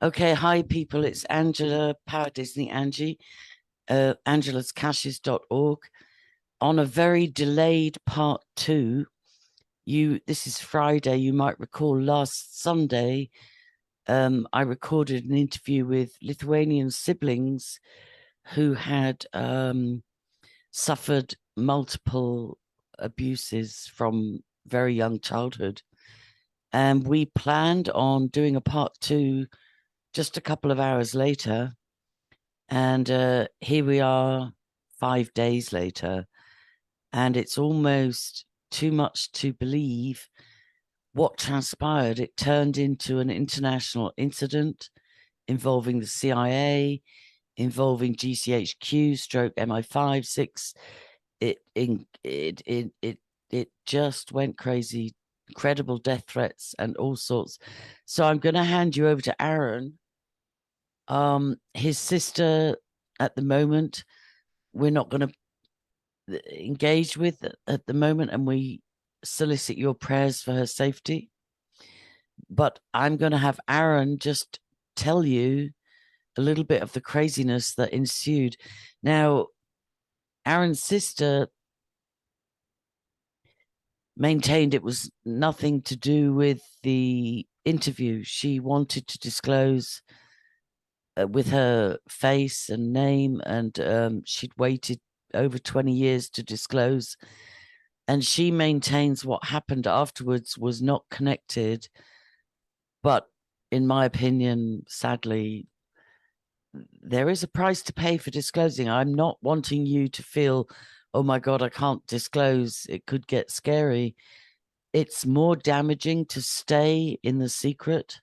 Okay, hi people, it's Angela, Power Disney Angie, angelascashes.org. On a very delayed part two, this is Friday, you might recall last Sunday, I recorded an interview with Lithuanian siblings who had suffered multiple abuses from very young childhood. And we planned on doing a part two just a couple of hours later. And here we are 5 days later, and it's almost too much to believe what transpired. It turned into an international incident involving the CIA, involving GCHQ, stroke MI5, 6. It just went crazy, incredible death threats and all sorts. So I'm going to hand you over to Aaron. His sister at the moment, we're not going to engage with at the moment, and we solicit your prayers for her safety. But I'm going to have Aaron just tell you a little bit of the craziness that ensued. Now, Aaron's sister maintained it was nothing to do with the interview. She wanted to disclose with her face and name, and she'd waited over 20 years to disclose. And she maintains what happened afterwards was not connected. But in my opinion, sadly, there is a price to pay for disclosing. I'm not wanting you to feel, oh my God, I can't disclose. It could get scary. It's more damaging to stay in the secret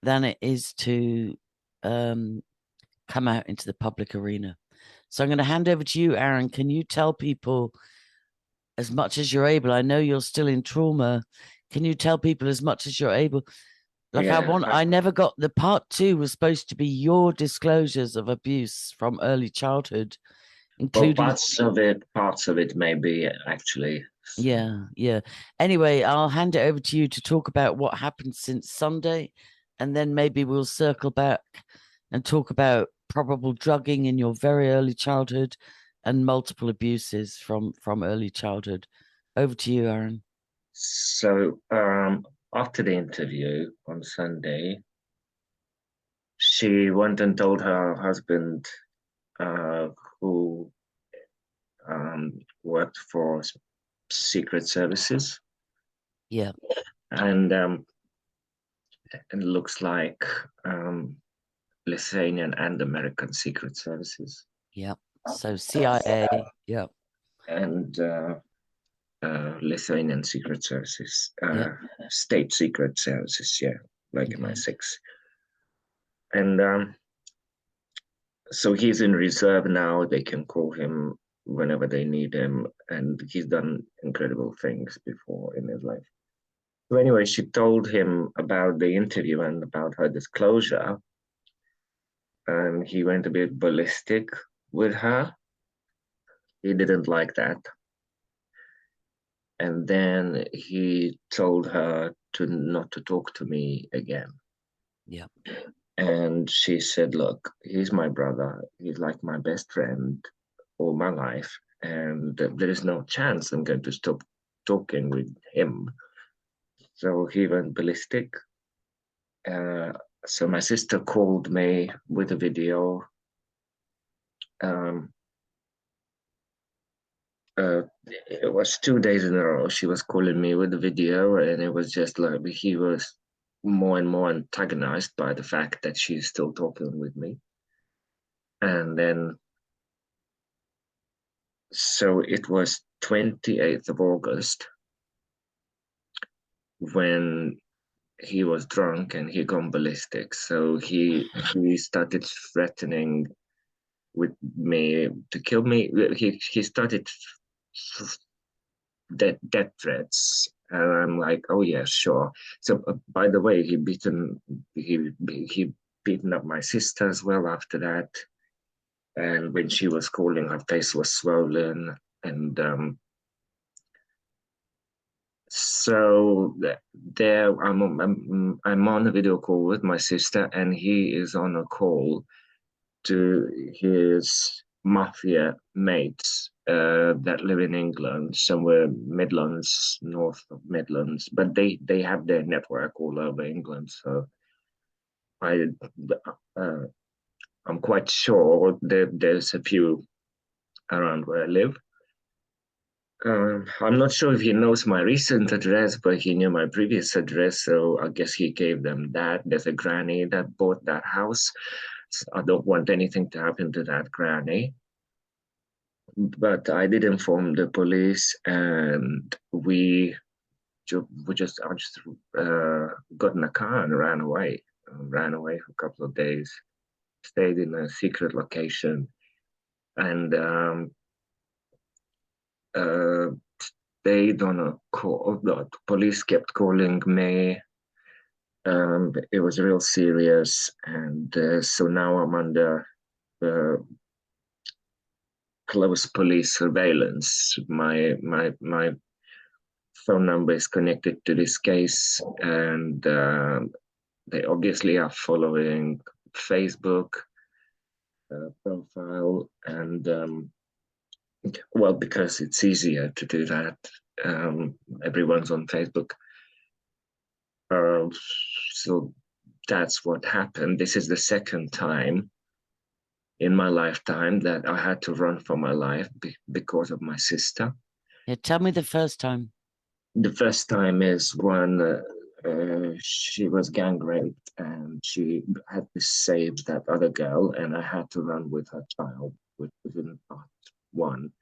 than it is to come out into the public arena. So I'm going to hand over to you, Aaron. Can you tell people as much as you're able? I know you're still in trauma. Can you tell people as much as you're able? Like Yeah, I never got the part two was supposed to be your disclosures of abuse from early childhood, well, including, parts of it maybe actually. yeah. Anyway, I'll hand it over to you to talk about what happened since Sunday, and then maybe we'll circle back and talk about probable drugging in your very early childhood and multiple abuses from early childhood. Over to you, Aaron. So, after the interview on Sunday, she went and told her husband, uh, who worked for secret services, Yeah, and it looks like Lithuanian and American secret services, yeah. So CIA, yeah, and Lithuanian secret services, yeah, state secret services, yeah, like okay, MI6. And so he's in reserve now. They can call him whenever they need him, and he's done incredible things before in his life. So anyway, she told him about the interview and about her disclosure, and he went a bit ballistic with her. He didn't like that. And then he told her to not to talk to me again. yeah, And she said, look, he's my brother. He's like my best friend all my life. And there is no chance I'm going to stop talking with him. So he went ballistic. Uh, so my sister called me with a video. Um, it was 2 days in a row. She was calling me with a video, and it was just like he was more and more antagonized by the fact that she's still talking with me. And then so it was 28th of August when he was drunk and he gone ballistic. So he started threatening with me to kill me. He started death threats. And I'm like, oh yeah, sure. So by the way, he beaten up my sister as well after that. And when she was calling, her face was swollen, and So there, I'm on a video call with my sister, and he is on a call to his mafia mates that live in England, somewhere Midlands, north of Midlands, but they have their network all over England. So I uh, I'm quite sure there's a few around where I live. I'm not sure if he knows my recent address, but he knew my previous address, so I guess he gave them that. There's a granny that bought that house. So I don't want anything to happen to that granny. But I did inform the police, and I just got in a car and ran away. Ran away for a couple of days, stayed in a secret location, and uh, stayed on a call. The police kept calling me. It was real serious, and so now I'm under uh, close police surveillance. My phone number is connected to this case, and they obviously are following Facebook profile, and well, because it's easier to do that. Everyone's on Facebook. Uh, so that's what happened. This is the second time in my lifetime that I had to run for my life because of my sister. Yeah, tell me the first time. The first time is when she was gang raped and she had to save that other girl, and I had to run with her child, which was in part one.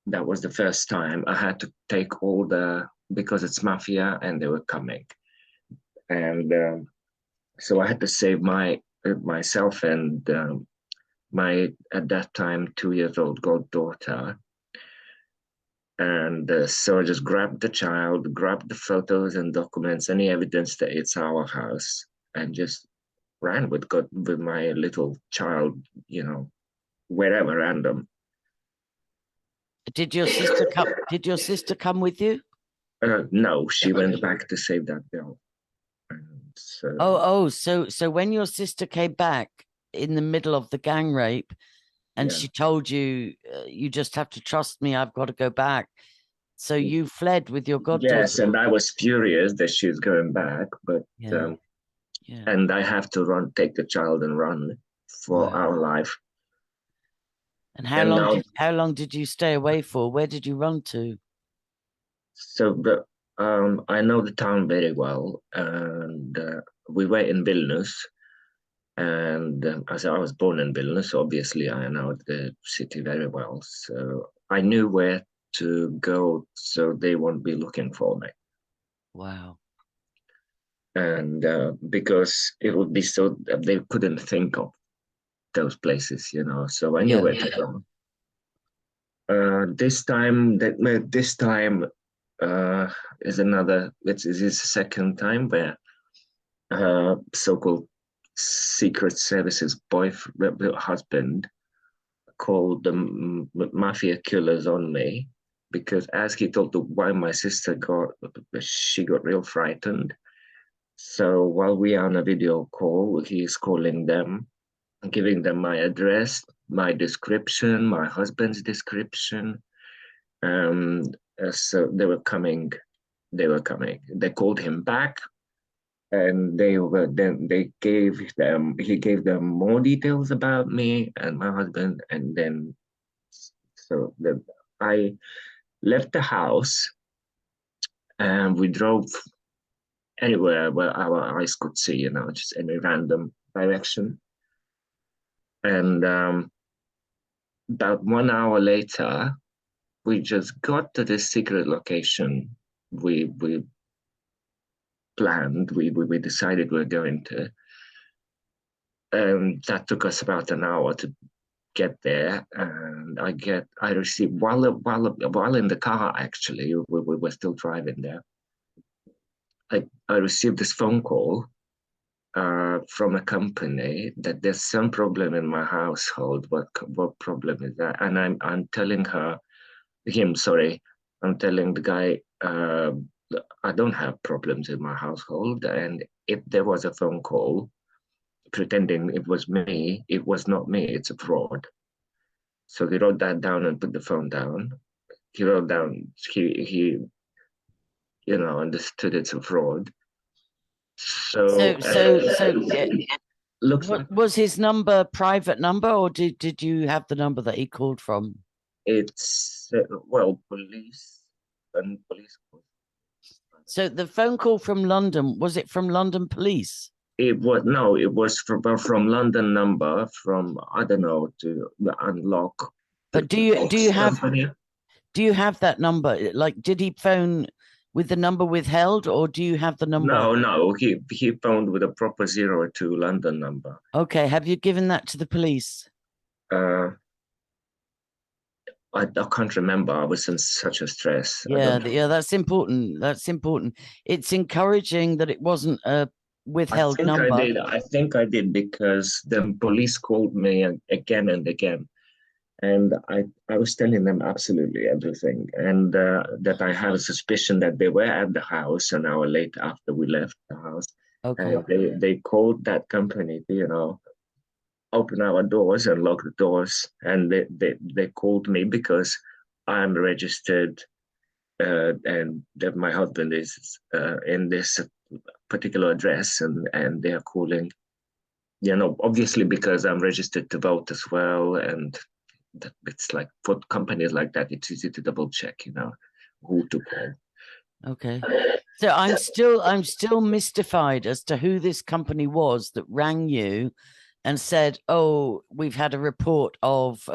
That was the first time I had to take all because it's mafia and they were coming. And so I had to save myself and my, at that time, 2 years old goddaughter. And so I just grabbed the child, grabbed the photos and documents, any evidence that it's our house, and just ran with my little child, wherever random. Did your sister come? Did your sister come with you? No, she went back to save that girl. And so, So when your sister came back in the middle of the gang rape, and yeah. she told you, you just have to trust me, I've got to go back. So you fled with your Yes, goddaughter. and I was furious that she was going back, but Yeah, yeah. and I have to run, take the child and run for Wow. our life. And And now, how long did you stay away for? Where did you run to? I know the town very well, and we were in Vilnius. And as I was born in Vilnius, obviously I know the city very well. So I knew where to go, so they won't be looking for me. Wow. And because it would be so, they couldn't think of those places, So I knew Yeah. where to go. This time uh, is another. It's the second time where so-called secret services husband called the mafia killers on me, because as he told the why my sister got real frightened. So while we are on a video call, he's calling them, giving them my address, my description, my husband's description. Um, so they were coming. They were coming. They called him back, and he gave them more details about me and my husband, and then I left the house and we drove anywhere where our eyes could see, just any random direction. And about 1 hour later, we just got to this secret location we planned. We decided we are going to. And that took us about an hour to get there, and I received while in the car, actually we were still driving there. I received this phone call from a company that there's some problem in my household. What problem is that? And I'm telling him, sorry, I'm telling the guy, uh, I don't have problems in my household, and if there was a phone call pretending it was me, it was not me. It's a fraud. So he wrote that down and put the phone down. He wrote down he understood it's a fraud. So looks like what was his number private number, or did you have the number that he called from? it's police and police. So the phone call from London, was it from London police? It was from London number from I don't know to unlock the But do you have company. that number? Like, did he phone with the number withheld, or do you have the number? No, he phoned with a proper 02 London number. Okay, have you given that to the police? Uh, I can't remember. I was in such a stress. I Yeah, don't. yeah, that's important. That's important. It's encouraging that it wasn't a I withheld think I number. did. I think I did because the police called me again and again, and I was telling them absolutely everything, and that I have a suspicion that they were at the house an hour later after we left the house, Okay. and they called that company to open our doors and lock the doors, and they called me because I'm registered, and that my husband is in this particular address, and they are calling, obviously because I'm registered to vote as well, and it's like for companies like that, it's easy to double check, who to call. Okay. So I'm still mystified as to who this company was that rang you and said, "Oh, we've had a report of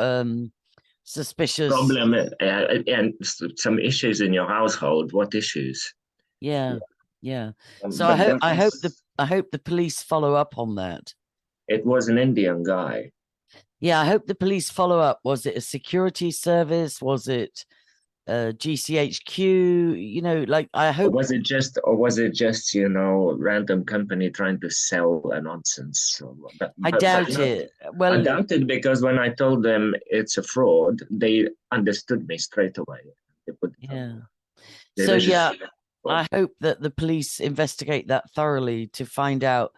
suspicious." Problem and some issues in your household. What issues? Yeah, yeah. So But that I hope the police follow up on that. it was an Indian guy. Yeah, I hope the police follow up. Was it a security service? Was it GCHQ? Like I Or hope. was it just random company trying to sell a nonsense? I doubt it. I Well, doubt it because when I told them it's a fraud, they understood me straight away. They put the phone yeah. down. They So yeah, registered. I hope that the police investigate that thoroughly to find out,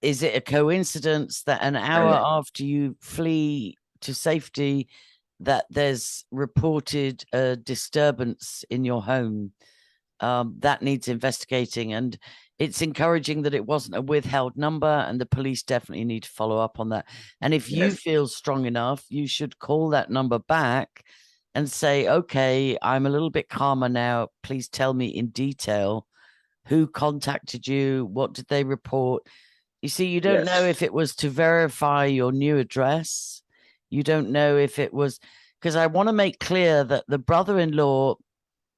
is it a coincidence that an hour And after you flee to safety that there's reported a disturbance in your home? That needs investigating, and it's encouraging that it wasn't a withheld number, and the police definitely need to follow up on that. And if you yes, feel strong enough, you should call that number back and say, okay, I'm a little bit calmer now. Please tell me in detail who contacted you, what did they report. You see, you don't know yes, if it was to verify your new address. You don't know if it was, because I want to make clear that the brother-in-law,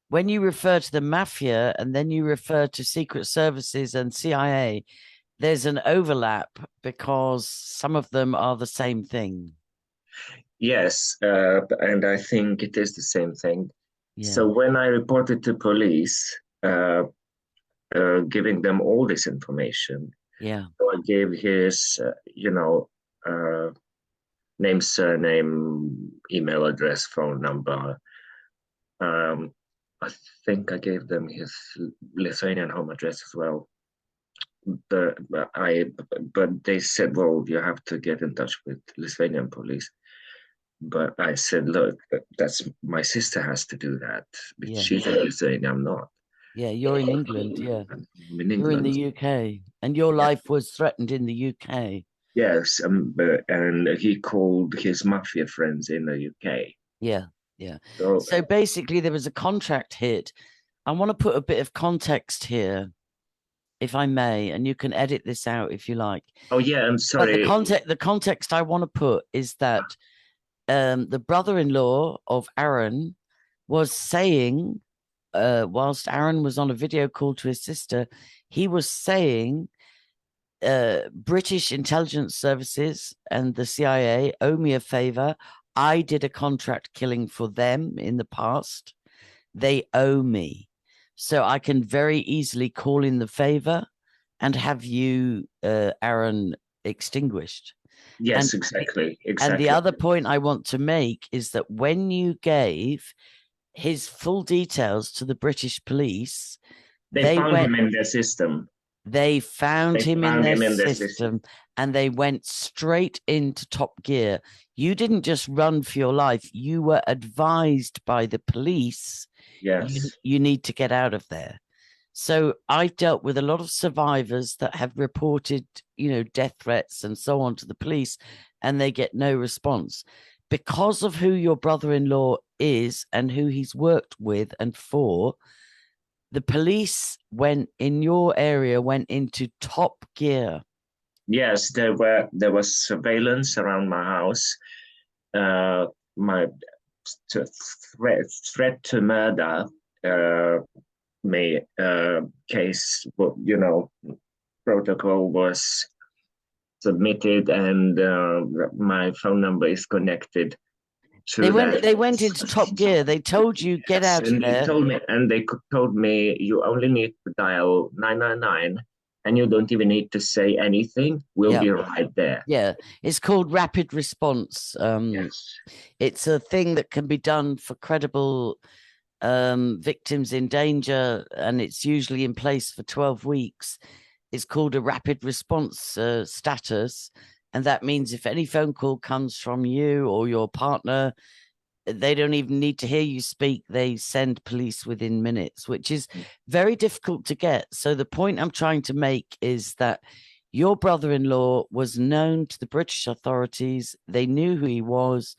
when you refer to the mafia and then you refer to secret services and CIA, there's an overlap because some of them are the same thing. yes, and I think it is the same thing. Yeah. So when I reported to police, giving them all this information, Yeah. so I gave his, uh, name, surname, email address, phone number. Um, I think I gave them his Lithuanian home address as well. But but they said, well, you have to get in touch with Lithuanian police. But I said, look, that's my sister has to do that. But Yeah. she's in Lithuania, I'm not. Yeah. You're in England. Yeah. I'm in You're in the England. UK and your Yeah. life was threatened in the UK. Yes, and he called his mafia friends in the UK. Yeah. Yeah. So, So basically, there was a contract hit. I want to put a bit of context here, if I may, and you can edit this out if you like. oh yeah, I'm But sorry. the context I want to put is that the brother-in-law of Aaron was saying, whilst Aaron was on a video call to his sister, he was saying, British intelligence services and the CIA owe me a favor. I did a contract killing for them in the past. They owe me. So I can very easily call in the favor and have you, Aaron, extinguished. Yes, And exactly, and the exactly. other point I want to make is that when you gave his full details to the British police. They They found went, him in their system. they found They him in found their him in their system. system and they went straight into top gear. You didn't just run for your life, you were advised by the police Yes. you need to get out of there. So I've dealt with a lot of survivors that have reported, death threats and so on to the police, and they get no response because of who your brother-in-law is and who he's worked with and for. The police went in your area, went into top gear. Yes, there was surveillance around my house. My threat to murder me case, protocol was submitted, and my phone number is connected They to went that. they went into top gear. They told you get Yes, out of and there. they told me you only need to dial 999, and you don't even need to say anything. We'll Yeah. be right there. Yeah. It's called rapid response. Yes. It's a thing that can be done for credible victims in danger, and it's usually in place for 12 weeks. It's called a rapid response status. And that means if any phone call comes from you or your partner, they don't even need to hear you speak. They send police within minutes, which is very difficult to get. So the point I'm trying to make is that your brother-in-law was known to the British authorities. They knew who he was,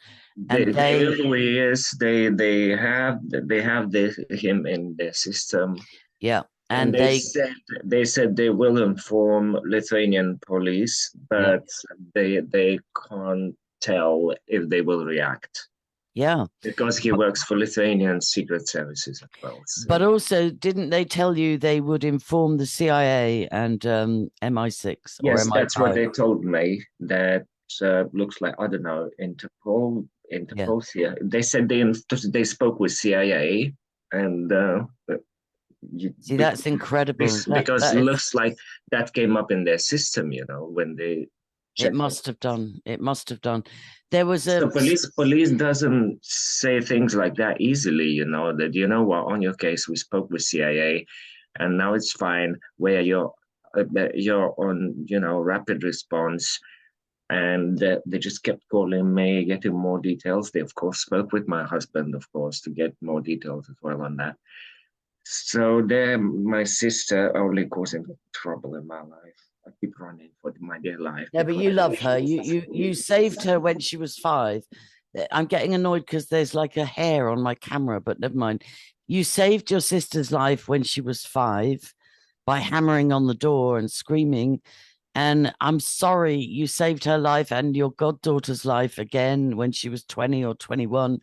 and They knew who he is. They have him in their system, yeah, and and they said they will inform Lithuanian police, yeah, but they can't tell if they will react yeah. because he works for Lithuanian secret services as well. But So also, didn't they tell you they would inform the CIA and MI6 or yes, that's what MI5? they told me. That looks like, I don't know, Interpol. Yeah. Interpol's here. They said they spoke with CIA, and See, that's incredible. because That it is, looks like that came up in their system, when they it checked it. must have done. It must have done. There was So police doesn't say things like that easily, that what, on your case we spoke with CIA, and now it's fine. Where you're on, rapid response, and they just kept calling me, getting more details. They of course spoke with my husband, of course, to get more details as well on that. So there, my sister only causing trouble in my life. I keep running for my dear life Yeah, but because you love her. You saved her when she was 5. I'm getting annoyed because there's like a hair on my camera, but never mind. You saved your sister's life when she was 5 by hammering on the door and screaming. And I'm sorry you saved her life and your goddaughter's life again when she was 20 or 21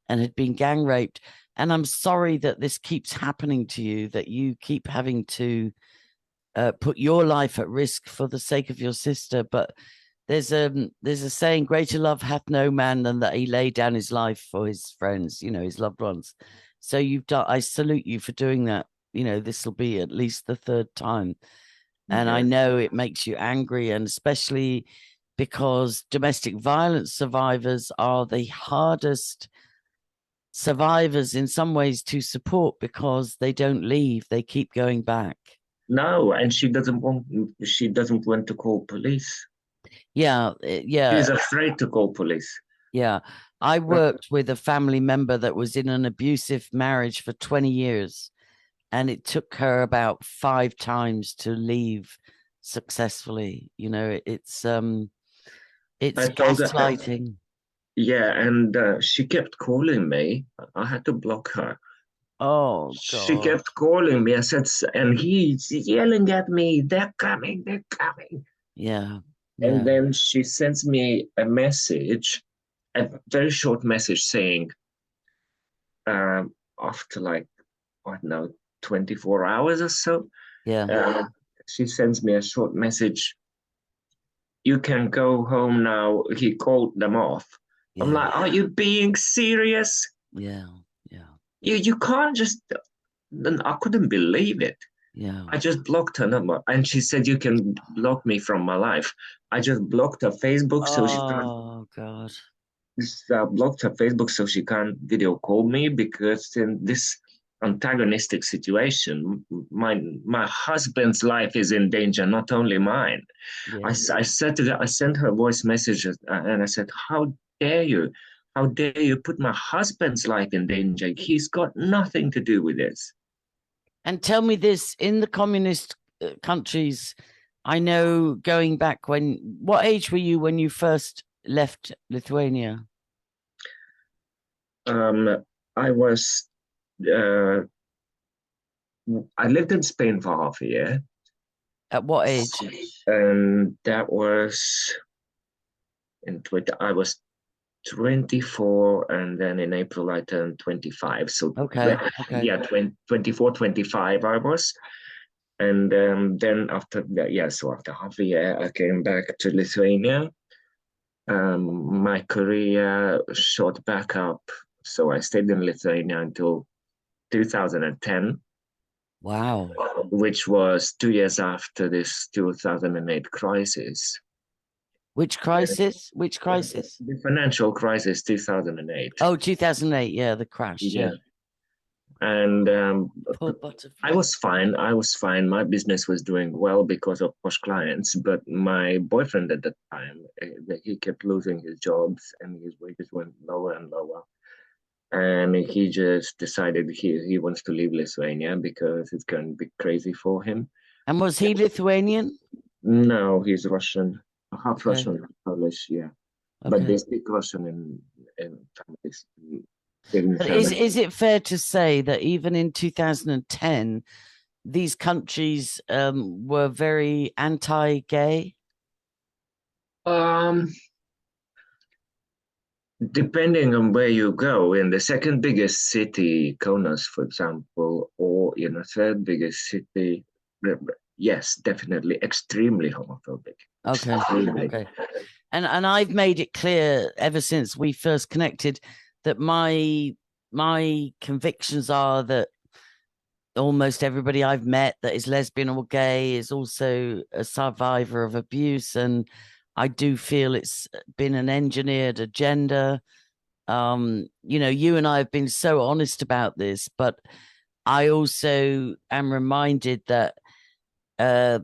and had been gang raped. And I'm sorry that this keeps happening to you, that you keep having to put your life at risk for the sake of your sister. But there's a saying, greater love hath no man than that he lay down his life for his friends, his loved ones. So you've done, I salute you for doing that. This will be at least the 3rd time. And I yeah. know it makes you angry, and especially because domestic violence survivors are the hardest survivors in some ways to support because they don't leave, they keep going back. No, and she doesn't want to call police. Yeah, She's yeah, afraid to call police. yeah. I worked with a family member that was in an abusive marriage for 20 years, and it took her about 5 times to leave successfully. It's I told her, gaslighting. yeah, and she kept calling me. I had to block her. Oh She God. kept calling me. I said, and he's yelling at me, they're coming, they're coming. Yeah. And Yeah. then she sends me a message, a very short message saying, after like, I don't know, 24 hours or so, Yeah. uh, she sends me a short message. You can go home now. He called them off. I'm Yeah. like, are you being serious? Yeah. Yeah. You can't just. Then I couldn't believe it. Yeah. I just blocked her number, and she said you can block me from my life. I just blocked her Facebook, so she can't. Oh God. blocked her Facebook so she can't video call me, because in this antagonistic situation, my husband's life is in danger, not only mine. Yeah. I said to her, I sent her voice messages, and I said, "How dare you? How dare you put my husband's life in danger? He's got nothing to do with this." And tell me this, in the communist countries, I know going back what age were you when you first left Lithuania? Um, I was uh, I lived in Spain for half a year, At what age? and that was in 20, I was 24, and then in April I turned 25. So Okay. Okay. yeah, 24, 25 I was. And then after that, yeah, so after half a year, I came back to Lithuania. My career shot back up. So I stayed in Lithuania until 2010, Wow. which was 2 years after this 2008 crisis. Which crisis? Which crisis? The financial crisis, 2008. Oh, 2008. Yeah, the crash. Yeah. Yeah. And Poor I butterfly. was fine. I was fine. My business was doing well because of posh clients. But my boyfriend at the time, he kept losing his jobs and his wages went lower and lower. And he just decided he wants to leave Lithuania because it's going to be crazy for him. And was he Lithuanian? No, he's Russian, half Okay. Russian, half Polish, yeah. But they Okay. speak Russian in families, in But family. is it fair to say that even in 2010, these countries were very anti-gay? Um, Depending on where you go, in the second biggest city, Kaunas, for example, or in a third biggest city, yes, definitely extremely homophobic. Okay. Extremely. Okay. And I've made it clear ever since we first connected that my convictions are that almost everybody I've met that is lesbian or gay is also a survivor of abuse, and I do feel it's been an engineered agenda. You and I have been so honest about this, but I also am reminded that uh,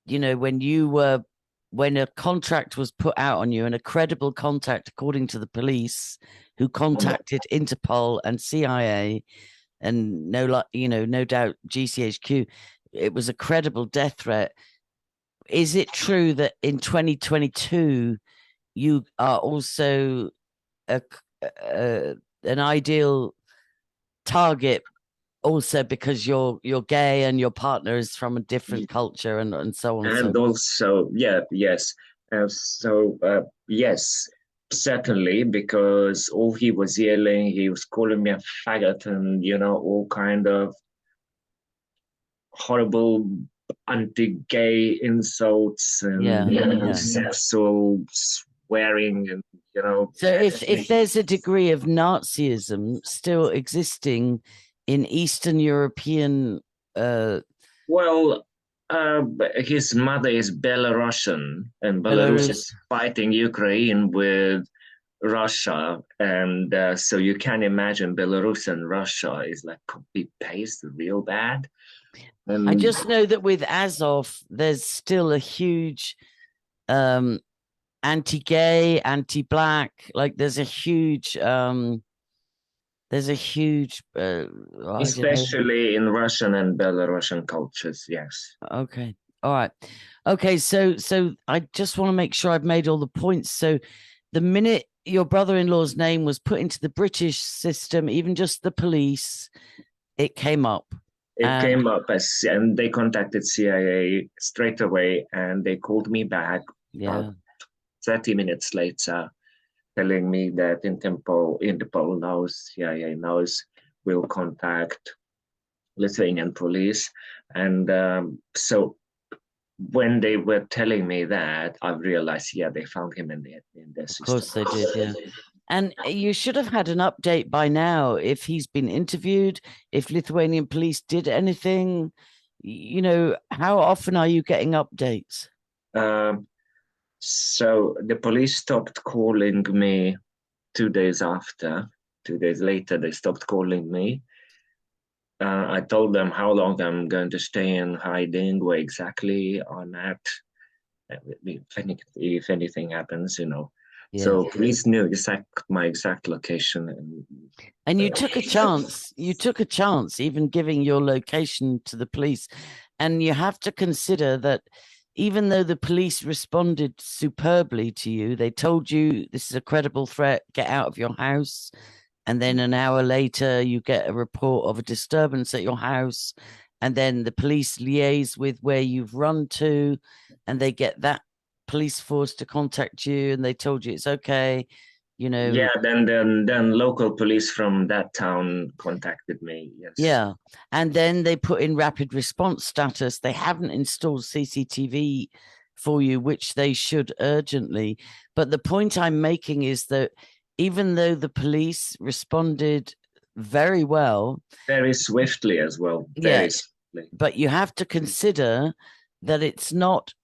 when a contract was put out on you, and a credible contact according to the police who contacted Interpol and CIA, and no doubt GCHQ, it was a credible death threat. Is it true that in 2022 you are also a, an ideal target, also because you're gay and your partner is from a different culture, and so on and so And also, yeah, yes. Yes, certainly, because all he was yelling, he was calling me a faggot and, all kind of horrible anti-gay insults yeah, and yeah. sexual swearing and So if there's a degree of Nazism still existing in Eastern European well, his mother is Belarusian, and Belarus is Belarus. fighting Ukraine with Russia, and so you can imagine Belarus and Russia is like copy paste real bad. I And just know that with Azov, there's still a huge um, anti-gay, anti-black. Like there's a huge I don't know. especially in Russian and Belarusian cultures, yes. Okay. All right. Okay, so I just want to make sure I've made all the points. So the minute your brother-in-law's name was put into the British system, even just the police, it came up. It And came up and they contacted CIA straight away, and they called me back about yeah, 30 minutes later, telling me that Interpol knows, CIA knows, will contact Lithuanian police. And so when they were telling me that, I realized, yeah, they found him in their of system. course they did, yeah. And you should have had an update by now if he's been interviewed, if Lithuanian police did anything. How often are you getting updates? Um, so the police stopped calling me 2 days later, they stopped calling me. I told them how long I'm going to stay in hiding, where exactly on that, if anything happens, Yeah. So police knew my exact location. And you took a chance. You took a chance, even giving your location to the police. And you have to consider that even though the police responded superbly to you, they told you this is a credible threat, get out of your house. And then an hour later, you get a report of a disturbance at your house. And then the police liaise with where you've run to, and they get that police force to contact you, and they told you it's okay. Yeah, then local police from that town contacted me. Yes. Yeah. And then they put in rapid response status. They haven't installed CCTV for you, which they should urgently. But the point I'm making is that even though the police responded very well, Very swiftly as well. yeah, Very swiftly. but you have to consider that it's not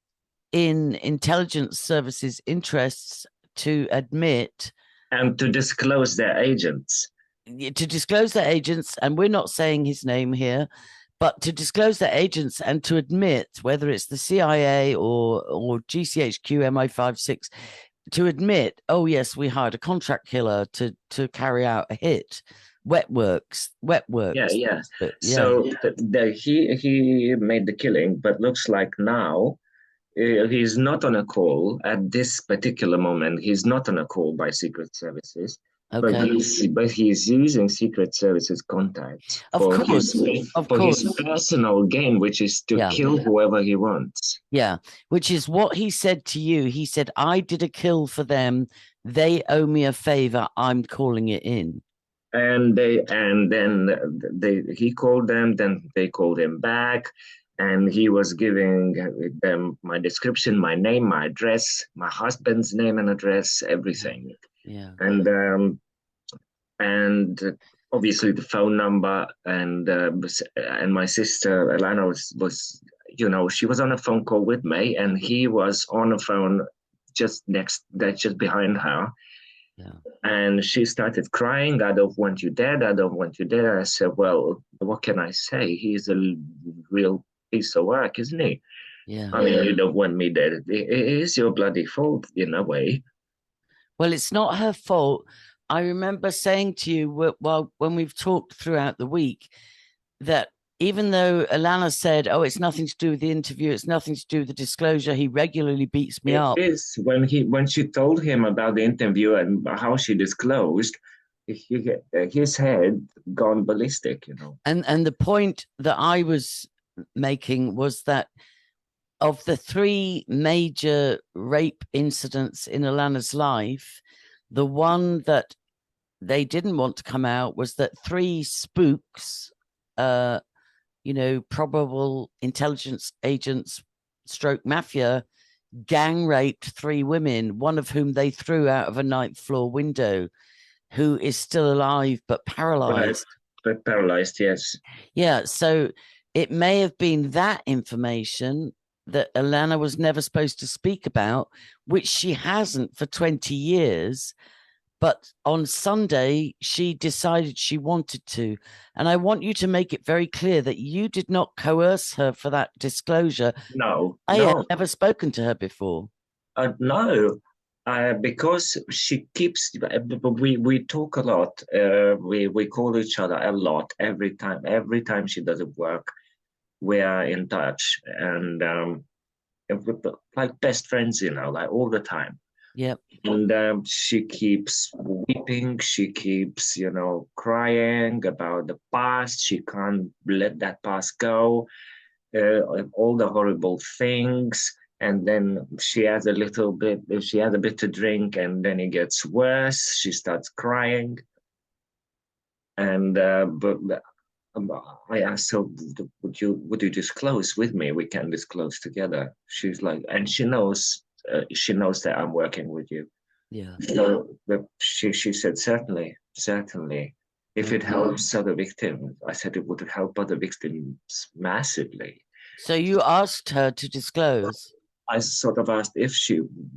in intelligence services' interests to admit And to disclose their agents. to disclose their agents, and we're not saying his name here, but to disclose their agents and to admit whether it's the CIA or GCHQ MI56, to admit, oh yes, we hired a contract killer to carry out a hit, wet works. Yeah. Yeah. So he made the killing, but looks like now he's not on a call at this particular moment. He's not on a call by Secret Services, but Okay. he's using Secret Services contacts Of course. Of for course. his personal gain, which is to Yeah. kill whoever he wants. Yeah. Which is what he said to you. He said, I did a kill for them. They owe me a favor. I'm calling it in. And he called them, then they called him back, and he was giving them my description, my name, my address, my husband's name and address, everything. Yeah. And obviously the phone number, and my sister Alana was she was on a phone call with me, and he was on a phone just behind her. Yeah. And she started crying, I don't want you dead, I don't want you dead. I said, well, what can I say? He's a real piece of work, isn't he? Yeah. I mean, you don't want me dead. It is your bloody fault in a way. Well, it's not her fault. I remember saying to you, well, when we've talked throughout the week, that even though Alana said, oh, it's nothing to do with the interview, it's nothing to do with the disclosure, he regularly beats me up. It is. When she told him about the interview and how she disclosed, his head gone ballistic, And the point that I was making was that of the three major rape incidents in Alana's life, the one that they didn't want to come out was that three spooks, probable intelligence agents, stroke mafia, gang raped three women, one of whom they threw out of a ninth floor window, who is still alive but paralyzed. But paralyzed, yes. Yeah, so it may have been that information that Alana was never supposed to speak about, which she hasn't for 20 years. But on Sunday, she decided she wanted to. And I want you to make it very clear that you did not coerce her for that disclosure. No, I had no. never spoken to her before. No, because she keeps. We talk a lot. We call each other a lot every time. Every time she doesn't work, we are in touch, and we're like best friends, like all the time. Yep. And she keeps weeping. She keeps, crying about the past. She can't let that past go. All the horrible things. And then she has a bit to drink, and then it gets worse. She starts crying. And but I asked her, would you disclose with me? We can disclose together. She's like, and she knows that I'm working with you. Yeah. So she said, certainly. If it helps other victims, I said it would help other victims massively. So you asked her to disclose? I sort of asked if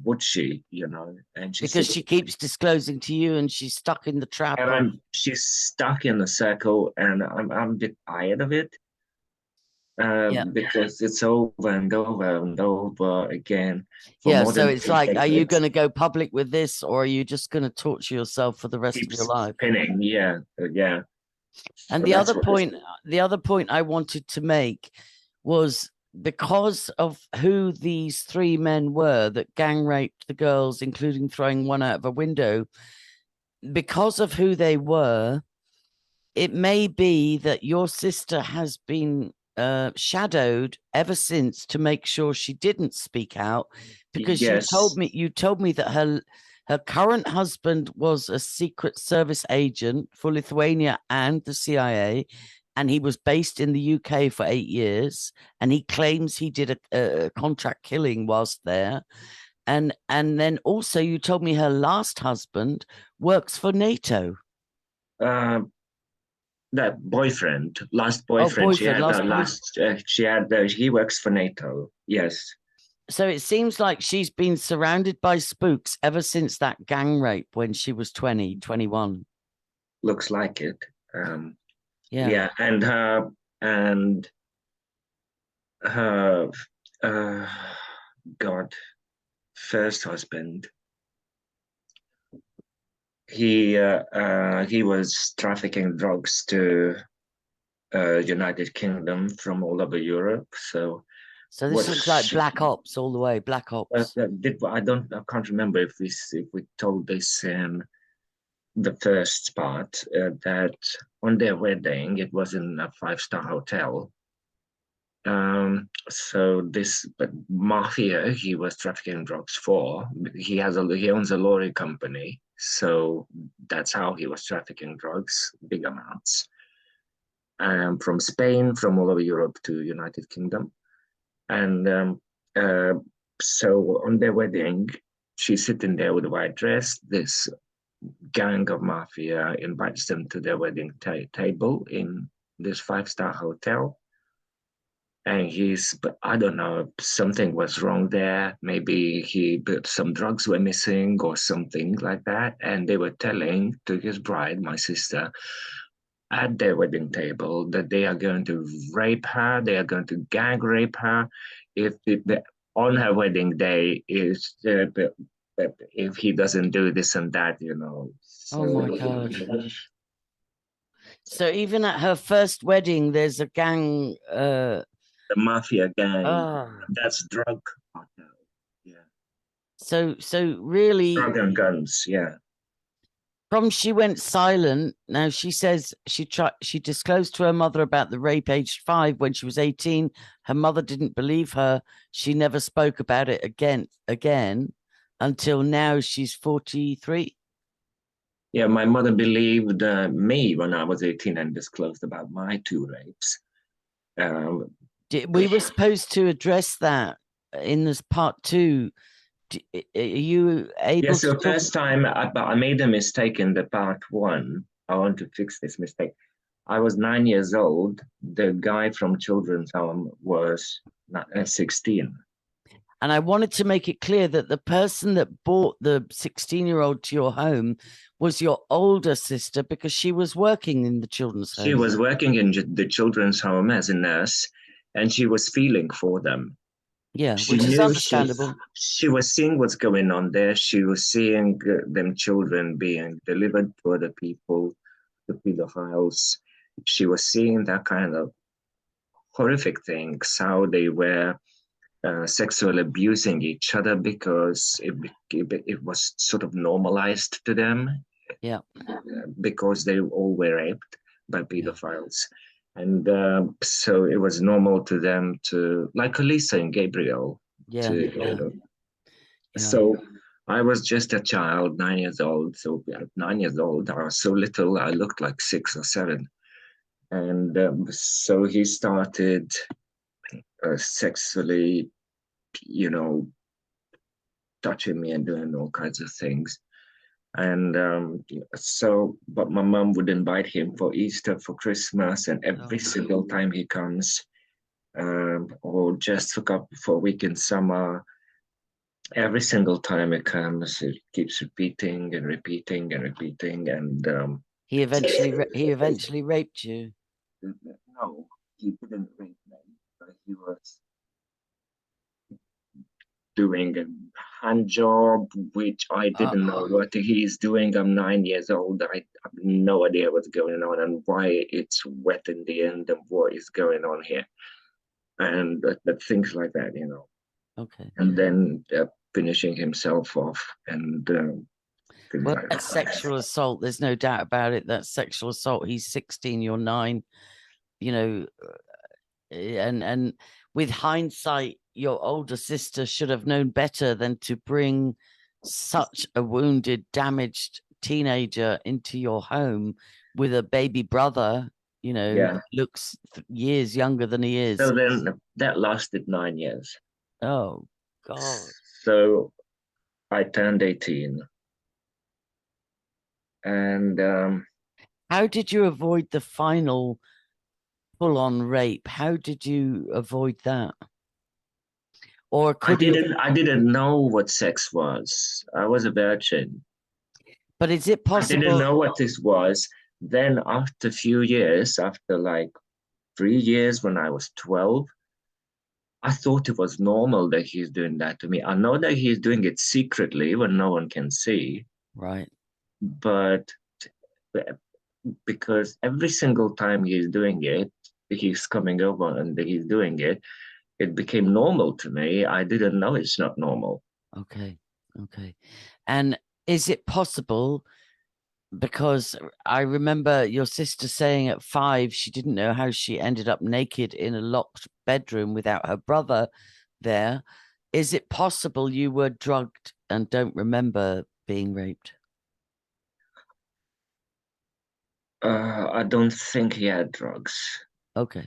would she, and she Because said, she keeps disclosing to you and she's stuck in the trap and of, she's stuck in a circle, and I'm a bit tired of it, yeah. because it's over and over and over again for Yeah. more So than it's three like, are you decades. going to go public with this, or are you just going to torture yourself for the rest of your Keeps life? spinning, yeah, yeah. And So that's what this. the other point I wanted to make was because of who these three men were that gang raped the girls, including throwing one out of a window, because of who they were, it may be that your sister has been shadowed ever since to make sure she didn't speak out, because Yes. you told me that her current husband was a secret service agent for Lithuania and the CIA, and he was based in the UK for 8 years, and he claims he did a contract killing whilst there. And then also you told me her last husband works for NATO. uh, that boyfriend, last Oh, boyfriend she boyfriend, had, last boyfriend. he works for NATO. Yes. So it seems like she's been surrounded by spooks ever since that gang rape when she was 20, 21. Looks like it. Um, Yeah. yeah, and her uh, God, first husband. He was trafficking drugs to United Kingdom from all over Europe. So So this what looks like Black Ops all the way, Black Ops. I can't remember if we told this in the first part, that on their wedding it was in a five-star hotel. So this but mafia he was trafficking drugs for. He owns a lorry company, so that's how he was trafficking drugs, big amounts, from Spain, from all over Europe to United Kingdom. And uh, so on their wedding, she's sitting there with a white dress. This gang of mafia invites them to their wedding table in this five-star hotel. And but I don't know, something was wrong there. Maybe some drugs were missing or something like that. And they were telling to his bride, my sister, at their wedding table that they are going to rape her, they are going to gang rape her if on her wedding day is if he doesn't do this and that. Oh So my God. So even at her first wedding, there's a gang. the mafia gang, Oh. that's drug cartel. Yeah. So really, Drug and guns, yeah. from she went silent. Now she says she disclosed to her mother about the rape aged 5 when she was 18. Her mother didn't believe her. She never spoke about it again until now she's 43. Yeah, my mother believed me when I was 18 and disclosed about my two rapes. Um, We were supposed to address that in this part 2. Are you able yes, to the talk? first time I made a mistake in the part one. I want to fix this mistake. I was 9 years old. The guy from Children's Home was 16. And I wanted to make it clear that the person that bought the 16-year-old to your home was your older sister, because she was working in the children's She home. was working in the Children's Home as a nurse, and she was feeling for them. Yeah, She which is knew understandable. she was seeing what's going on there. She was seeing them children being delivered to other people, the pedophiles. She was seeing that kind of horrific things, how they were sexually abusing each other because it was sort of normalized to them, Yeah, because they all were raped by yeah, pedophiles. And so it was normal to them to, like Elisa and Gabriel, yeah, to yeah, yeah. so I was just a child, 9 years old. So at 9 years old, I was so little, I looked like 6 or 7. And so he started sexually, you know, touching me and doing all kinds of things. And but my mom would invite him for Easter, for Christmas, and every Oh, single time he comes, or just for a week in summer, every single time it comes, it keeps repeating and repeating and repeating. And He eventually raped you. no, he didn't rape me, but he was doing a hand job, which I didn't know Uh-oh. what he's doing. I'm 9 years old. I have no idea what's going on and why it's wet in the end and what is going on here. And things like that. Okay. And then finishing himself off and things Well, like that's that. sexual assault. There's no doubt about it. That's sexual assault. He's 16, you're 9, you know, and with hindsight, your older sister should have known better than to bring such a wounded, damaged teenager into your home with a baby brother, Yeah. looks years younger than he is. So then that lasted 9 years. Oh, God. So I turned 18 and How did you avoid the final full on rape? How did you avoid that? Or I could he have? didn't I didn't know what sex was. I was a virgin. But is it I didn't possible? know what this was. Then after a few years, after like 3 years when I was 12, I thought it was normal that he's doing that to me. I know that he's doing it secretly when no one can see, Right. but because every single time he's doing it, he's coming over and he's doing it, it became normal to me. I didn't know it's not normal. Okay. Okay. And is it possible? Because I remember your sister saying at 5 she didn't know how she ended up naked in a locked bedroom without her brother there. Is it possible you were drugged and don't remember being raped? I don't think he had drugs. Okay.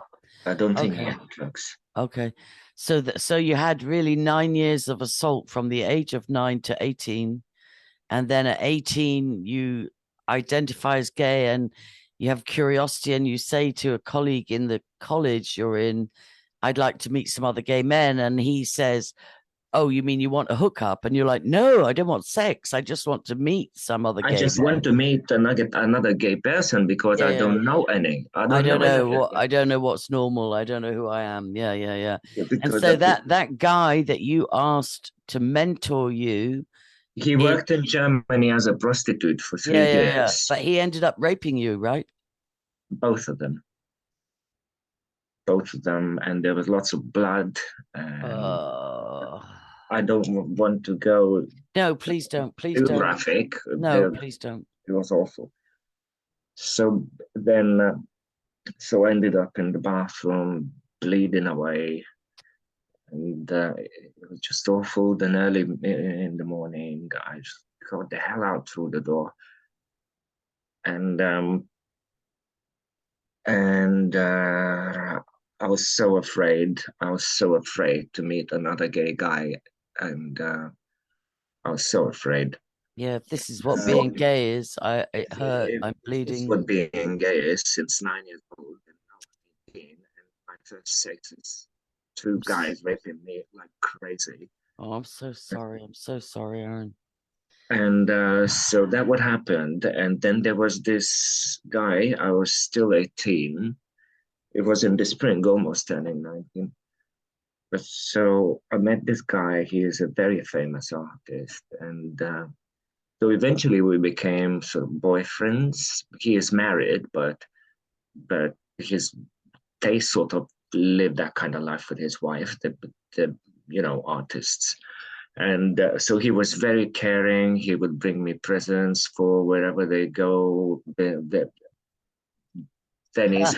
I don't think he Okay. had drugs. Okay. So you had really 9 years of assault from the age of 9 to 18. And then at 18, you identify as gay and you have curiosity and you say to a colleague in the college you're in, I'd like to meet some other gay men. And he says, oh, you mean you want a hookup? And you're like, no, I don't want sex. I just want to meet some other I gay just want men. to meet another gay person because I Yeah. don't know any. I I don't don't know any know other what gay I don't know what's normal. I don't know who I am. Yeah, yeah, yeah. And because so that guy that you asked to mentor you he in, worked in Germany as a prostitute for yeah, three yeah, yeah. years. But he ended up raping you, right? Both of them, both of them, and there was lots of blood. And Uh, I don't want to go no, please don't. Please too don't. graphic. No, please don't. It was awful. So then, I ended up in the bathroom, bleeding away, and it was just awful. Then early in the morning, I just got the hell out through the door, and I was so afraid. I was so afraid to meet another gay guy, and I was so afraid. Yeah, if this is what being Um, gay is, it hurt. if I'm this bleeding. what being gay is since 9 years old, and now I'm 18, and my first sex is two guys raping me like crazy. Oh, I'm so sorry. I'm so sorry, Aaron. And so that what happened. And then there was this guy, I was still 18. It was in the spring, almost turning 19. But so I met this guy. He is a very famous artist. And so eventually we became sort of boyfriends. He is married, but his they sort of live that kind of life with his wife, the artists. And so he was very caring. He would bring me presents for wherever they go. Venice,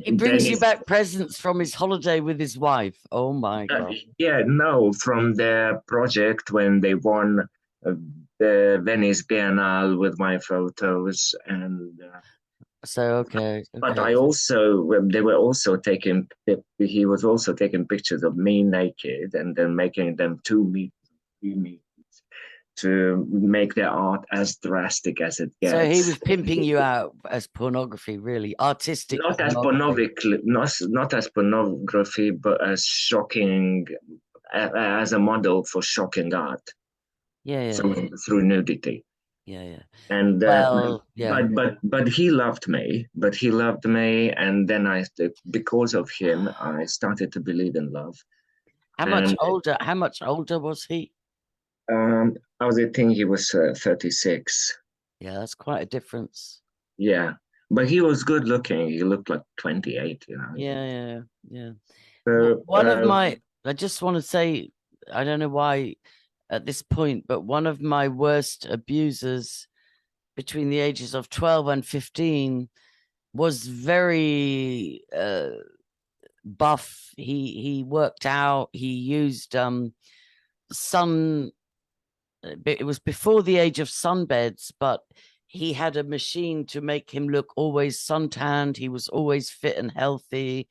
He brings you Venice. back presents from his holiday with his wife. Oh my God. Yeah, no, from their project when they won uh, the Venice Biennale with my photos, and So, okay, but okay. I also they were also taking he was also taking pictures of me naked and then making them 2 meters, 3 meters to make their art as drastic as it So he gets. was pimping you out as pornography, really, artistic Not as pornography. not as pornography, but as shocking. as a model for shocking art, Yeah, yeah, so yeah, through nudity. yeah, yeah. And Well, yeah. but he loved me. But he loved me, and then because of him, I started to believe in love. How much And older? How much older was he? I was, I think he was 36. Yeah, that's quite a difference. Yeah, but he was good looking. He looked like 28, you know. Yeah, yeah, yeah. So One of my, I just want to say, I don't know why at this point, but one of my worst abusers between the ages of 12 and 15 was very buff. He worked out, he used sun, it was before the age of sunbeds, but he had a machine to make him look always suntanned. He was always fit and healthy.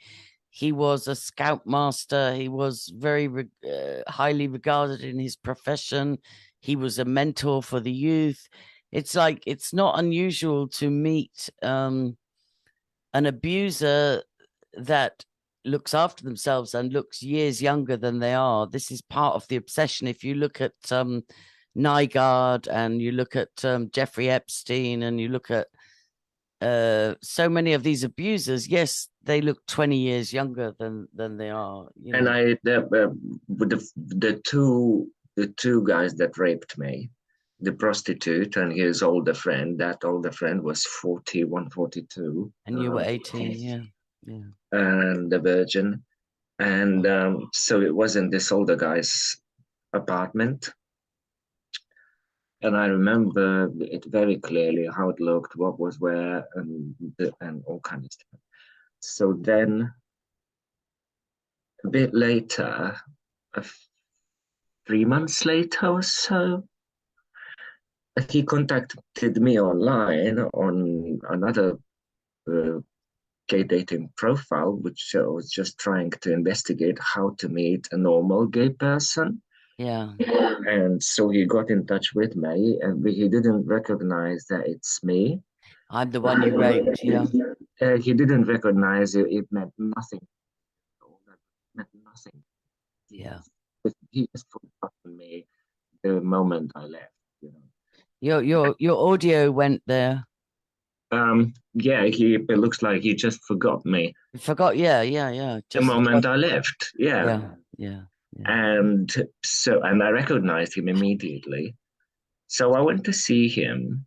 He was a scoutmaster. He was very highly regarded in his profession. He was a mentor for the youth. It's like it's not unusual to meet an abuser that looks after themselves and looks years younger than they are. This is part of the obsession. If you look at Nygaard and you look at Jeffrey Epstein and you look at so many of these abusers, yes, they look 20 years younger than they are, you and know. with the two guys that raped me, the prostitute and his older friend. That older friend was 41, 42, And you were 18, yeah. Yeah. and the virgin. And so it was in this older guy's apartment. And I remember it very clearly, how it looked, what was where, and all kinds of stuff. So then a bit later, 3 months later or so, he contacted me online on another uh, gay dating profile, which was just trying to investigate how to meet a normal gay person. Yeah. And so he got in touch with me, and he didn't recognize that it's me. I'm the one you raped, yeah. He didn't recognize it. It meant nothing. It meant nothing. Yeah. He just forgot me the moment I left. You know. Your audio went there. Yeah, it looks like he just forgot me You forgot, yeah, yeah, yeah. the Just moment I left. Yeah. yeah, yeah, yeah. And I recognized him immediately. So I went to see him,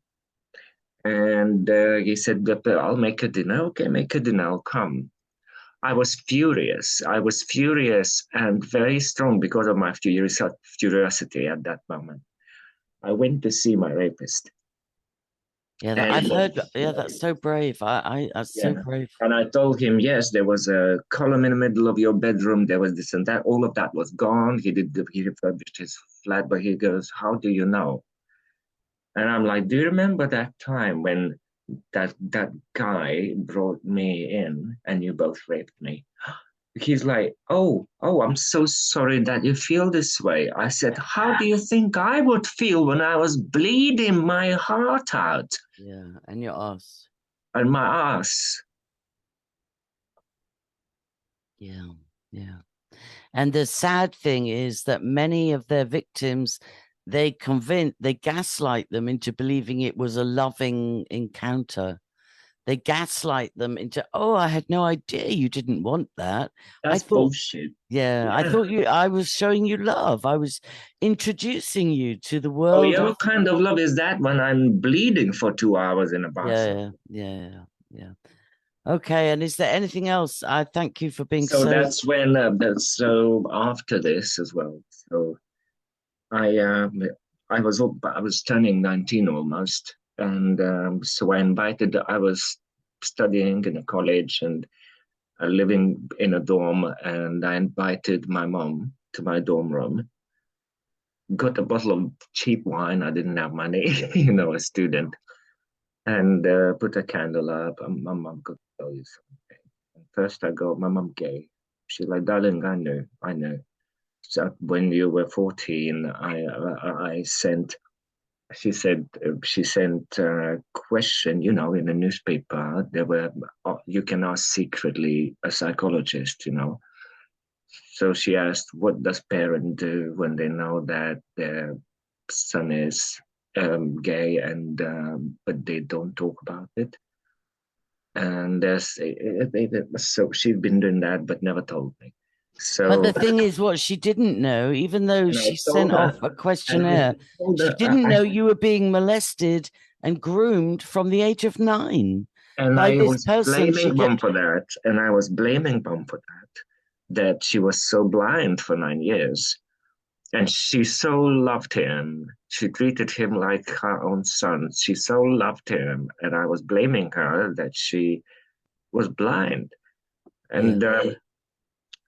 and he said, I'll make a dinner. Okay, make a dinner, I'll come. I was furious. I was furious and very strong because of my curiosity at that moment. I went to see my rapist. Yeah, that I've And heard. Yeah, that's so brave. That's so yeah, brave. and I told him, yes, there was a column in the middle of your bedroom. There was this and that. All of that was gone. He refurbished his flat, but he goes, how do you know? And I'm like, do you remember that time when that guy brought me in and you both raped me? He's like, oh, I'm so sorry that you feel this way. I said, how do you think I would feel when I was bleeding my heart out Yeah, and your ass. and my ass? Yeah, yeah. And the sad thing is that many of their victims, they gaslight them into believing it was a loving encounter. They gaslight them into, oh, I had no idea you didn't want that. I That's thought, bullshit. yeah, I Yeah. thought I was showing you love. I was introducing you to the Oh, world yeah. of, What kind of love is that when I'm bleeding for 2 hours in a bathroom? yeah, yeah, yeah. Okay. And is there anything else? I thank you for being So so, that's when so after this as well. So I I was turning 19 almost, and so I was studying in a college and living in a dorm, and I invited my mom to my dorm room. Got a bottle of cheap wine. I didn't have money, a student, and put a candle up. My mom could tell you something. And first I go, my mom gay. She's like, darling, I know, I know. So when you were 14, I sent. She sent a question, in a newspaper. There were you can ask secretly a psychologist. So she asked, what does parent do when they know that their son is gay and but they don't talk about it? And so she'd been doing that but never told me. But So the thing is, what she didn't know, even though and I she sent told her, off a and I questionnaire, told she her, didn't know you were being molested and groomed from the age of 9 and by I this was person she blaming mom kept. for that, and I was blaming mom for that she was so blind for 9 years. And she so loved him. She treated him like her own son. She so loved him. And I was blaming her that she was blind. Yeah. And,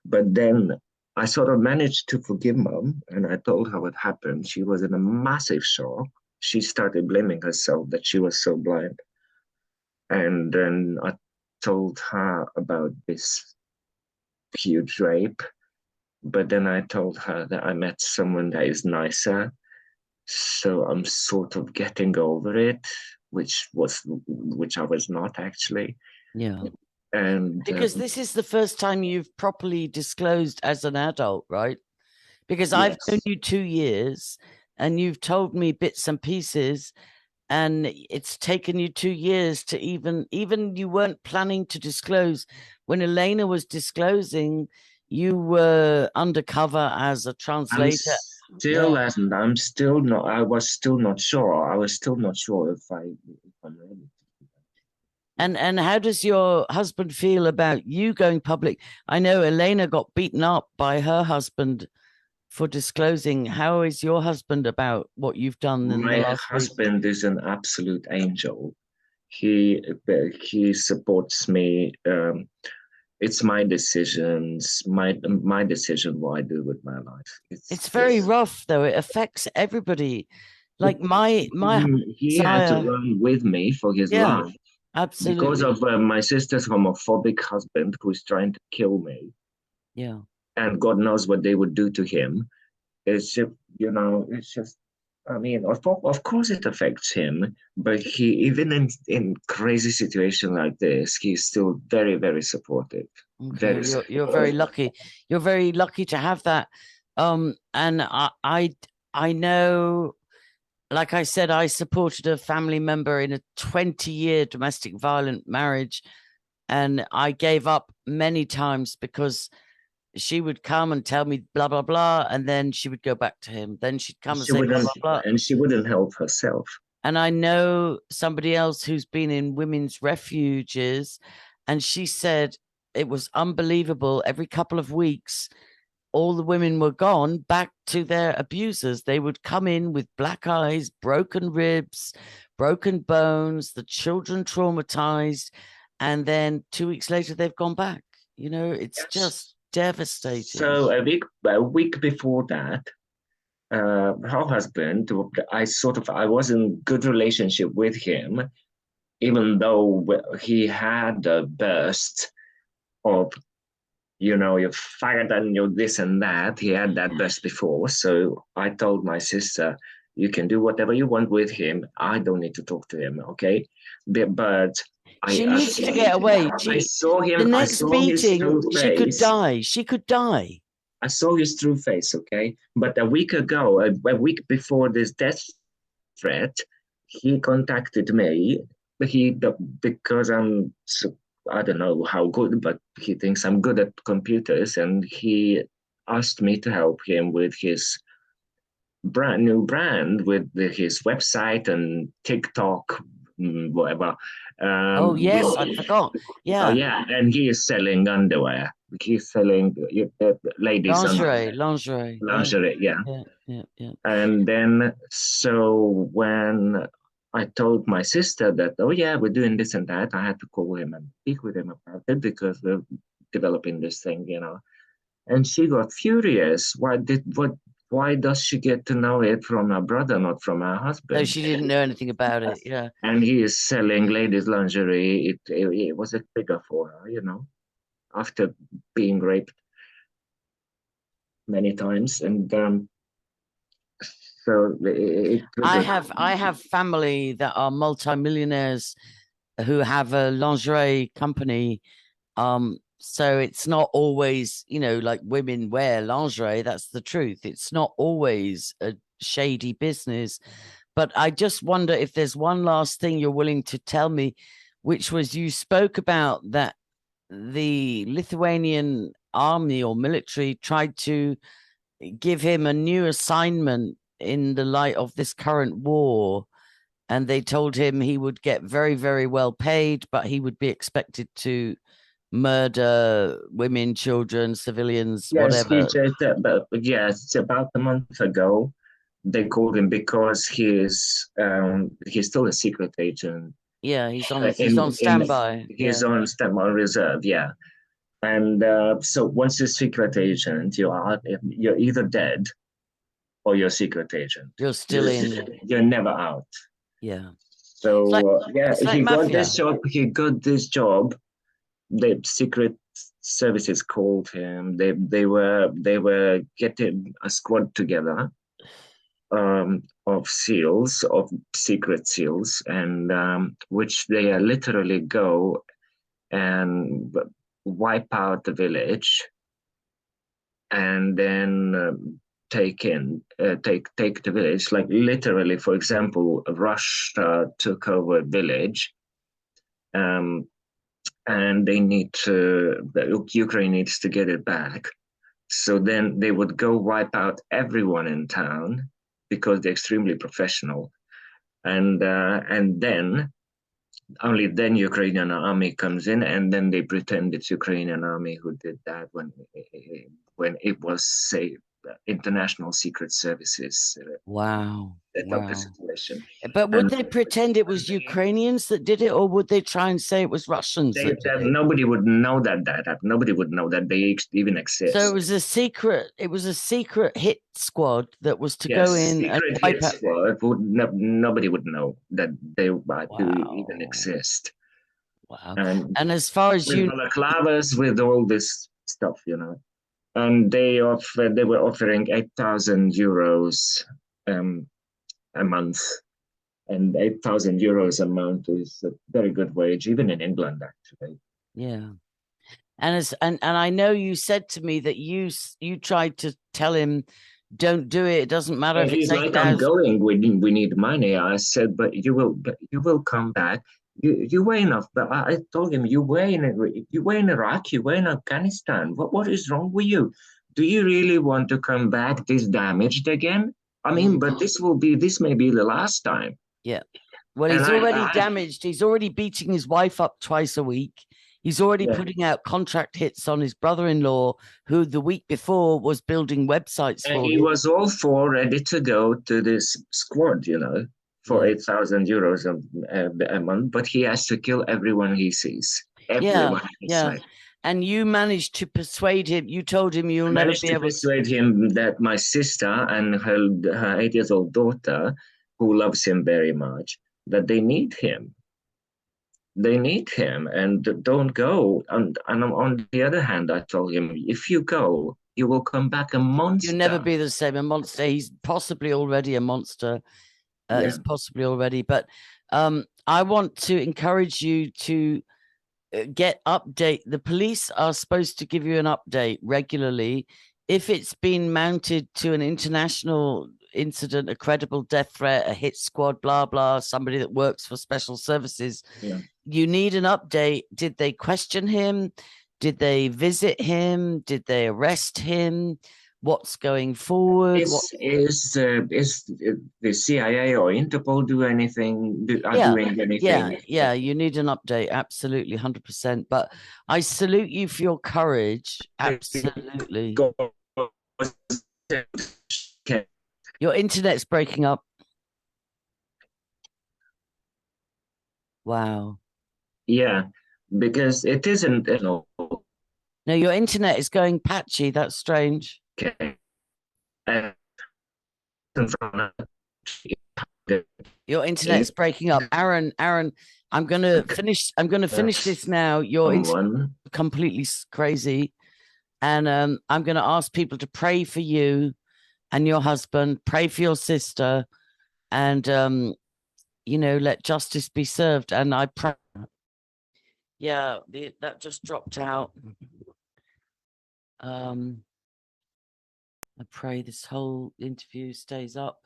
but then I sort of managed to forgive mom and I told her what happened. She was in a massive shock. She started blaming herself that she was so blind. And then I told her about this huge rape. But then I told her that I met someone that is nicer. So I'm sort of getting over it, which I was not actually. Yeah. And Because this is the first time you've properly disclosed as an adult, right? Because I've known yes, you 2 years and you've told me bits and pieces, and it's taken you 2 years to even you weren't planning to disclose. When Elena was disclosing, you were undercover as a I'm translator. still Yeah. hasn't. I'm still not. I was still not sure. I was still not sure if I'm ready. And how does your husband feel about you going public? I know Elena got beaten up by her husband for disclosing. How is your husband about what you've done in the My last week? husband is an absolute angel. He supports me. It's my decisions, my decision what I do with my life. It's It's very just rough though. It affects everybody. Like my he had to desire. run with me for his Yeah, life because absolutely. of my sister's homophobic husband who's trying to kill me, Yeah. and God knows what they would do to him. It's just, it's just. I mean, of course it affects him, but he even in crazy situation like this, he's still very very supportive, Okay. very You're very supportive. lucky. You're very lucky to have that. And I know, like I said, I supported a family member in a 20-year domestic violent marriage, and I gave up many times because she would come and tell me blah blah blah, and then she would go back to him. Then she'd come and She say blah wouldn't, blah blah. and she wouldn't help herself. And I know somebody else who's been in women's refuges, and she said it was unbelievable. Every couple of weeks, all the women were gone back to their abusers. They would come in with black eyes, broken ribs, broken bones, the children traumatized, and then 2 weeks later they've gone back. It's Yes. just devastating. So a week before that, her husband, I was in good relationship with him, even though he had a burst of, you're fired and you're this and that. He had that burst before. So I told my sister, you can do whatever you want with him. I don't need to talk to him, okay? But I, She I, needs to get away. I saw The him, I next saw his meeting, true she could face. die. She could die. I saw his true face, okay? But a week ago, a week before this death threat, he contacted me. He because I don't know how good, but he thinks I'm good at computers, and he asked me to help him with his brand new brand with his website and TikTok, whatever. Oh, yes, I With, forgot. oh Yeah. yeah, and he is selling underwear. He's selling ladies' Lingerie, underwear, lingerie. Yeah, lingerie. Yeah. yeah, yeah, yeah. And then, so when I told my sister that, oh yeah, we're doing this and that, I had to call him and speak with him about it because we're developing this thing. And she got furious. Why does she get to know it from her brother, not from her No, husband? she didn't know anything about it. Yeah. And he is selling ladies' lingerie. It was a trigger for her, after being raped many times. And so it I triggered. have I have family that are multimillionaires who have a lingerie company. So it's not always, like women wear lingerie. That's the truth. It's not always a shady business. But I just wonder if there's one last thing you're willing to tell me, which was you spoke about that the Lithuanian army or military tried to give him a new assignment in the light of this current war. And they told him he would get very, very well paid, but he would be expected to murder women, children, civilians, Yes, he whatever. just, but yes, about a month ago, they called him because he's still a secret agent Yeah, he's on in standby. he's Yeah, on STEM on reserve, yeah. And so once you're secret agent, you're either dead or you're secret agent. you're still You're, in. you're never out. Yeah, it's like So yeah, it's like mafia. He got this job. The secret services called him. They were getting a squad together of SEALs, of secret SEALs, and which they literally go and wipe out the village and then take the village. Like literally, for example, Russia took over a village, um, and Ukraine needs to get it back. So then they would go wipe out everyone in town because they're extremely professional, and then only then Ukrainian army comes in, and then they pretend it's Ukrainian army who did that when it was, say, international secret services Wow, set up the wow. situation. But would And they pretend it was Ukrainians that did it, or would they try and say it was Russians that did it? nobody would know that nobody would know that they even So it exist. was a secret. It was a secret hit squad that was to go Yes, in and secret wipe hit out. squad nobody would know that they do even Wow, exist. wow. And And as far as with you, balaclavas, with all this stuff. And they were offering 8,000 euros um, a month, and 8,000 euros a month is a very good wage, even in England, actually. yeah. And I know you said to me that you tried to tell him, don't do it. It doesn't matter And if it's he's eight like, "I'm thousand. going. We need money." I said, but you will come back. You were enough." But I told him, you were in Iraq, you were in Afghanistan. What is wrong with you? Do you really want to come back this damaged again? I mean, but this may be the last time. Yeah. Well, And he's already damaged. He's already beating his wife up twice a week. He's already yeah. putting out contract hits on his brother-in-law, who the week before was building websites And for he him. was all for ready to go to this squad, for Yeah. 8,000 euros a month, but he has to kill everyone he sees, Yeah. everyone he Yeah. sees. And you managed to persuade him. You told him you'll I never managed be to able. persuade him that my sister and her 8 years old daughter, who loves him very much, that they need him. They need him and don't go. And on the other hand, I told him, if you go, you will come back a You'll never monster. be the same. A monster. He's possibly already a monster. Yeah. He's possibly already. But I want to encourage you to get update. The police are supposed to give you an update regularly. If it's been mounted to an international incident, a credible death threat, a hit squad, blah, blah, somebody that works for special services, Yeah. you need an update. Did they question him? Did they visit him? Did they arrest him? What's going forward? Is the CIA or Interpol are Yeah, doing yeah, anything? yeah. You need an update, absolutely, 100%. But I salute you for your courage. Absolutely. Your internet's breaking up. Wow. Yeah, because it isn't, No, your internet is going patchy. That's strange. okay. And Your internet's breaking up. Aaron, I'm gonna finish this now. Your internet someone, completely crazy. And I'm gonna ask people to pray for you and your husband, pray for your sister, and let justice be served. And I pray Yeah, that just dropped out. I pray this whole interview stays up.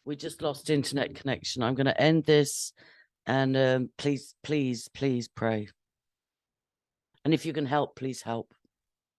We just lost internet connection. I'm going to end this, and please, please, please pray. And if you can help, please help.